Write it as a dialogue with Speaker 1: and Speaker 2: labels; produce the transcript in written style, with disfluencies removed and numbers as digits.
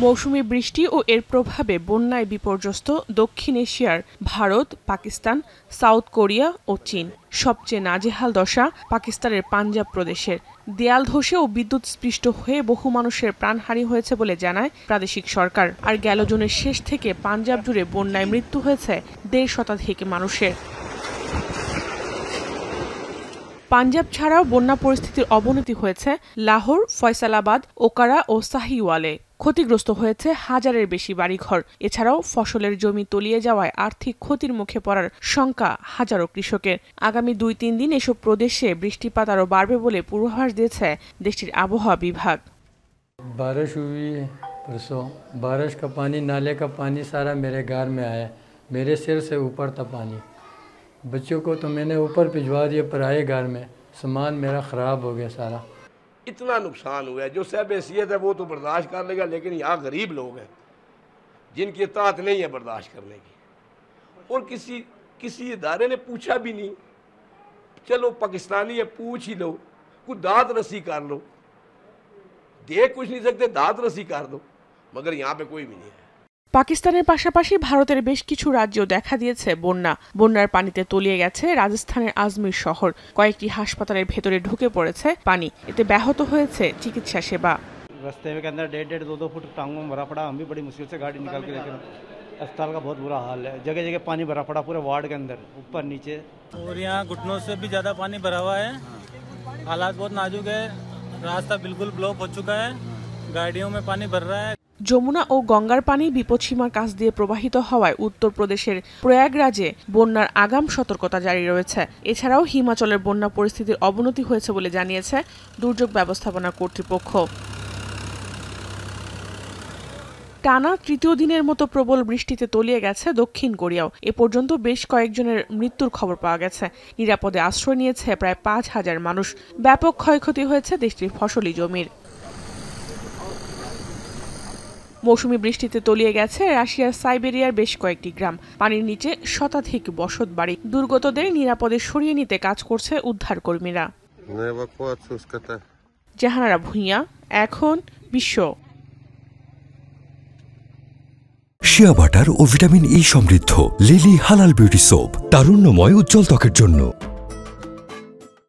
Speaker 1: মৌসুমী বৃষ্টি ও এর প্রভাবে বন্যায় বিপর্যস্ত দক্ষিণ এশিয়ার ভারত, পাকিস্তান, সাউথ কোরিয়া ও চীন। সবচেয়ে নাজেহাল দশা পাকিস্তানের পাঞ্জাব প্রদেশের। দেয়াল ধসে ও বিদ্যুৎ স্পৃষ্ট হয়ে বহু মানুষের প্রাণহানি হয়েছে বলে জানায় প্রাদেশিক সরকার। আর গেল জুনের শেষ থেকে পাঞ্জাব জুড়ে বন্যায় মৃত্যু হয়েছে 1.5 শতাধিক মানুষের। পাঞ্জাব ছাড়াও বন্যা পরিস্থিতির অবনতি হয়েছে লাহোর, ফয়সালাবাদ, ওকারা ও সাহিওয়ালে। ক্ষতিগ্রস্ত হয়েছে হাজারের বেশি বাড়িঘর। এছাড়াও ফসলের জমি তলিয়ে যাওয়ায় আর্থিক ক্ষতির মুখে পড়ার শঙ্কা হাজারো কৃষকের। আগামী 2-3 দিন এসব প্রদেশে বৃষ্টিপাত আরও বাড়বে বলে পূর্বাভাস দিয়েছে দেশটির আবহাওয়া বিভাগ।
Speaker 2: बारिश हुई परसों, बारिश का पानी, नाले का पानी सारा मेरे घर में आया। मेरे सिर से ऊपर था पानी। बच्चों को तो मैंने ऊपर भिजवा दिया पराए घर में। सामान मेरा ख़राब हो गया सारा।
Speaker 3: इतना नुकसान हुआ है। जो साहब हैसियत है वो तो बर्दाश्त कर लेगा, लेकिन यहाँ गरीब लोग हैं जिनकी इताअत नहीं है बर्दाश्त करने की। और किसी इदारे ने पूछा भी नहीं। चलो पाकिस्तानी है, पूछ ही लो, कुछ दाद रसी कर लो। दे कुछ नहीं सकते, दाद रसी कर दो, मगर यहाँ पे कोई भी नहीं है।
Speaker 1: পাকিস্তানের পাশাপাশি ভারতের বেশ কিছু রাজ্যেও দেখা দিয়েছে বন্যা। বন্যার পানিতে তলিয়ে গেছে রাজস্থানের আজমির শহর। কয়েকটি হাসপাতালের ভেতরে ঢুকে পড়েছে পানি। এতে ব্যাহত হয়েছে চিকিৎসা সেবা।
Speaker 4: रास्ते के अंदर 1.5-2 फुट टांगों में भरा पड़ा। हम भी बड़ी मुश्किल से गाड़ी निकाल के लेके अस्पताल का बहुत बुरा हाल है। जगह जगह पानी भरा पड़ा, पूरे वार्ड के अंदर, ऊपर नीचे।
Speaker 5: और यहाँ घुटनों से भी ज़्यादा पानी भरा हुआ है। हालात बहुत नाजुक है। रास्ता बिल्कुल ब्लॉक हो चुका है। गाड़ियों में पानी भर रहा है।
Speaker 1: যমুনা ও গঙ্গার পানি বিপদসীমার কাছ দিয়ে প্রবাহিত হওয়ায় উত্তরপ্রদেশের প্রয়াগরাজে বন্যার আগাম সতর্কতা জারি রয়েছে। এছাড়াও হিমাচলের বন্যা পরিস্থিতির অবনতি হয়েছে বলে জানিয়েছে দুর্যোগ ব্যবস্থাপনা কর্তৃপক্ষ। টানা তৃতীয় দিনের মতো প্রবল বৃষ্টিতে তলিয়ে গেছে দক্ষিণ কোরিয়াও। এ পর্যন্ত বেশ কয়েকজনের মৃত্যুর খবর পাওয়া গেছে। নিরাপদে আশ্রয় নিয়েছে প্রায় 5,000 মানুষ। ব্যাপক ক্ষয়ক্ষতি হয়েছে দেশটির ফসলি জমির। মৌসুমী বৃষ্টিতে তলিয়ে গেছে রাশিয়ার সাইবেরিয়ার বেশ কয়েকটি গ্রাম। পানির নিচে শতাধিক বসত বাড়ি। দুর্গতদের নিরাপদে সরিয়ে নিতে কাজ করছে উদ্ধার কর্মীরা। জাহানারা ভুঁইয়া, এখন বিশ্ব।
Speaker 6: শিয়া বাটার ও ভিটামিন ই সমৃদ্ধ লিলি হালাল বিউটি সোপ, তারুণ্যময় উজ্জ্বল ত্বকের জন্য।